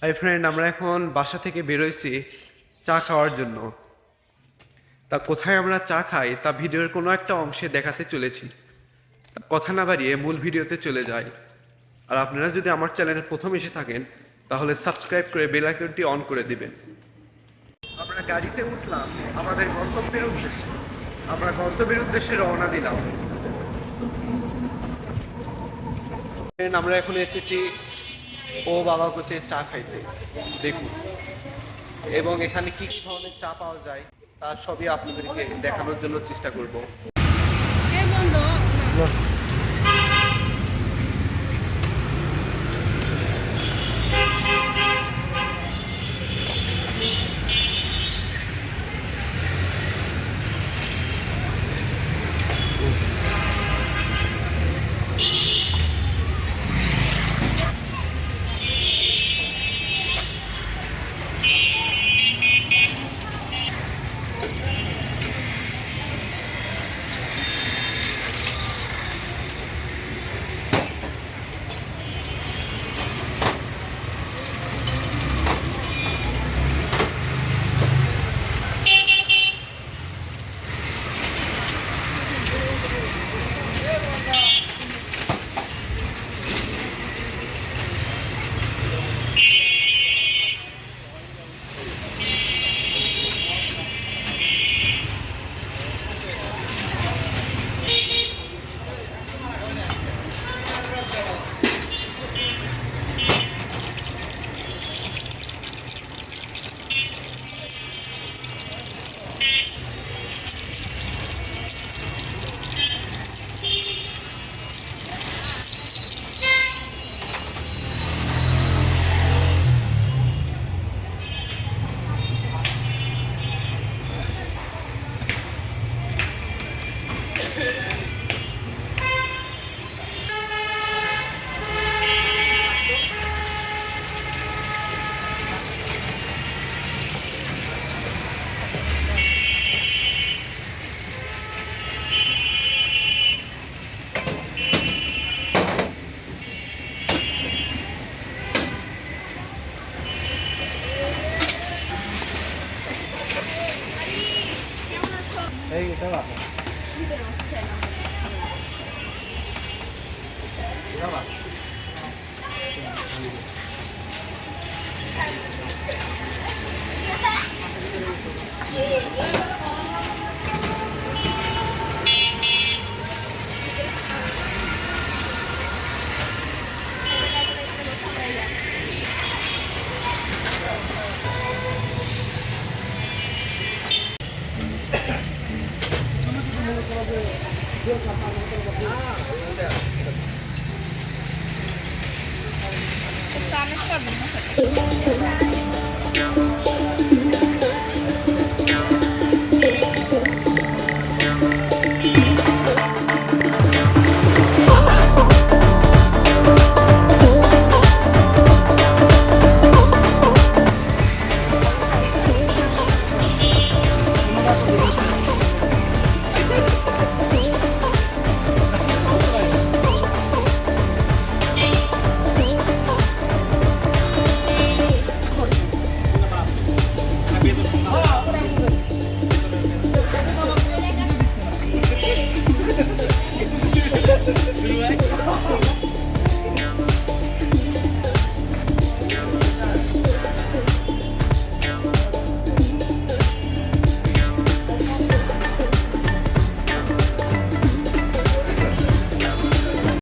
Hi friend, আমরা এখন বাসা থেকে বেরোইছি চা খাওয়ার জন্য। তা কোথায় আমরা চা খাই তা ভিডিওর কোনো একটা অংশে দেখাতে চলেছি। তা কথা না বাড়িয়ে মূল ভিডিওতে চলে যাই। আর আপনারা যদি আমার চ্যানেলে প্রথম এসে থাকেন তাহলে সাবস্ক্রাইব করে বেল আইকনটি অন করে দিবেন। আমরা গাড়িতে উঠলাম আমাদের গন্তব্যের উদ্দেশ্যে। আমরা গন্তব্যের উদ্দেশ্যে রওনা দিলাম। আমরা এখন এসেছি ও বাবা কোতে চা খাইতে, দেখুন। এবং এখানে কি কি ধরনের চা পাওয়া যায় তার সবই আপনাদেরকে দেখানোর জন্য চেষ্টা করব। Kita